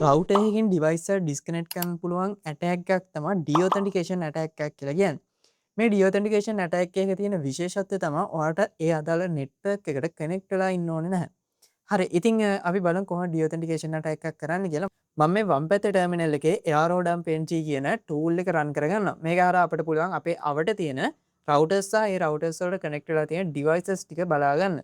Router එකකින් device එක disconnect කරන්න පුළුවන් ඇටැක් එකක් තමයි ඩිඔතෙන්ටිකේෂන් ඇටැක් එකක් කියලා කියන්නේ. මේ ඩිඔතෙන්ටිකේෂන් ඇටැක් එකේ තියෙන විශේෂත්වය තමයි ඔයාලට ඒ අදාළ නෙට්වර්ක් එකට කනෙක්ට් වෙලා ඉන්න ඕනේ නැහැ. හරි. ඉතින් අපි බලමු කොහොමද ඩිඔතෙන්ටිකේෂන් ඇටැක් එකක් කරන්න කියලා. මම මේ වම් පැත්තේ ටර්මිනල් එකේ ARODAM PNG කියන ටූල් එක රන් කරගන්නවා. මේක හරහා අපිට පුළුවන් අපේ අවට තියෙන රවුටර්ස් සහ ඒ රවුටර්ස් වලට කනෙක්ට් වෙලා තියෙන ඩිවයිසස් ටික බලා ගන්න.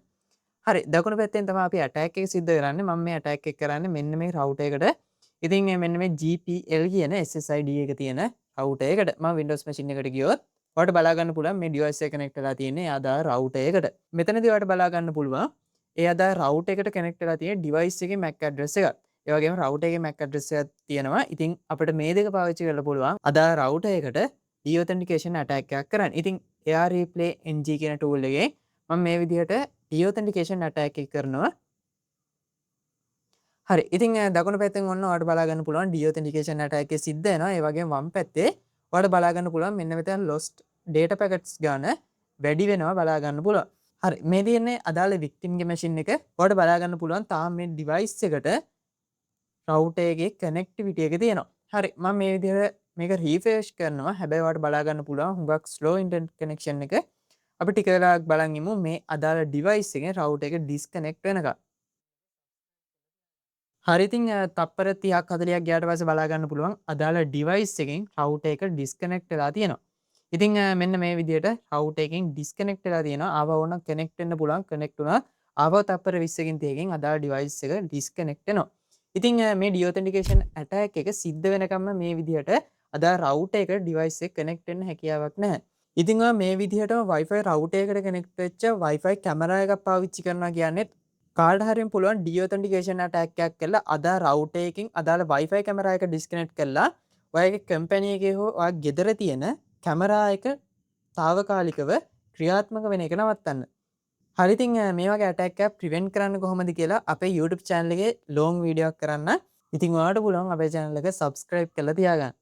හරි. දකුණු පැත්තෙන් තමයි අපි ඇටැක් එක සිද්ධ කරන්නේ. මම මේ ඇටැක් එක කරන්නේ මෙන්න මේ රවුටර් එකට. ඉතින් මෙන්න මේ GPL කියන SSID එක තියෙන රවුටර් එකට. මම Windows machine එකට ගියොත් ඔයාලට බලා ගන්න පුළුවන් මේ device එක කනෙක්ට් වෙලා තියෙන්නේ ඒ ආදාර රවුටර් එකට. මෙතනදී ඔයාලට බලා ගන්න පුළුවන් ඒ ආදාර රවුටර් එකට කනෙක්ට් වෙලා තියෙන device එකේ MAC address එක. ඒ වගේම රවුටර් එකේ MAC address එකක් තියෙනවා. ඉතින් අපිට මේ දෙක පාවිච්චි කරලා පුළුවන් අදාර රවුටර් එකට deauthentication attack එකක් කරන්න. ඉතින් AR replay ng කියන tool එකේ මම මේ විදිහට deauthentication attack එක කරනවා. හරි. ඉතින් දකුණු පැත්තෙන් ඔන්න ඔයාලට බලා ගන්න පුළුවන් deauthentication attack එක සිද්ධ වෙනවා. ඒ වගේම වම් පැත්තේ ඔයාලට බලා ගන්න පුළුවන් මෙන්න මෙතන lost data packets ගාන වැඩි වෙනවා බලා ගන්න පුළුවන්. හරි. මේ තියෙන්නේ අදාළ victim ගේ machine එක. ඔයාලට බලා ගන්න පුළුවන් තාම මේ device එකට router එකේ connectivity එක තියෙනවා. හරි. මම මේ විදිහට මේක refresh කරනවා. හැබැයි ඔයාලට බලා ගන්න පුළුවන් හුඟක් slow internet connection එක. අපි ටික වෙලාවක් බලන් ඉමු මේ අදාළ device එකෙන් router එක disconnect වෙනකම්. හරි. ඉතින් තප්පර 30ක් 40ක් ගියාට පස්සේ බලා ගන්න පුළුවන් අදාළ device එකෙන් router එක disconnect වෙලා තියෙනවා. ඉතින් මෙන්න මේ විදිහට router එකෙන් disconnect වෙලා තියෙනවා. ආව ඕන connect වෙන්න පුළුවන්. connect වුණා. ආව තප්පර 20කින් 30කින් අදාළ device එක disconnect වෙනවා. ඉතින් මේ deauthentication attack එක සිද්ධ වෙනකම්ම මේ විදිහට අදාළ router එකට device එක connect වෙන්න හැකියාවක් නැහැ. ඉතින් මේ විදිහට Wi-Fi router එකට connect වෙච්ච Wi-Fi camera එකක් පාවිච්චි කරනවා කියන්නේ කාට හරිම පුළුවන් deauthentication attack එකක් කරලා අදාළ router එකකින් අදාළ Wi-Fi camera එක disconnect කරලා ඔයාගේ company එකේ හෝ ඔයා ගෙදර තියෙන camera එක తాවකාලිකව ක්‍රියාත්මක වෙන එක නවත්තන්න. හරි. ඉතින් මේ වගේ attack එකක් prevent කරන්න කොහොමද කියලා අපේ YouTube channel එකේ long video එකක් කරන්න. ඉතින් ඔයාලට පුළුවන් අපේ channel එක subscribe කරලා තියාගන්න.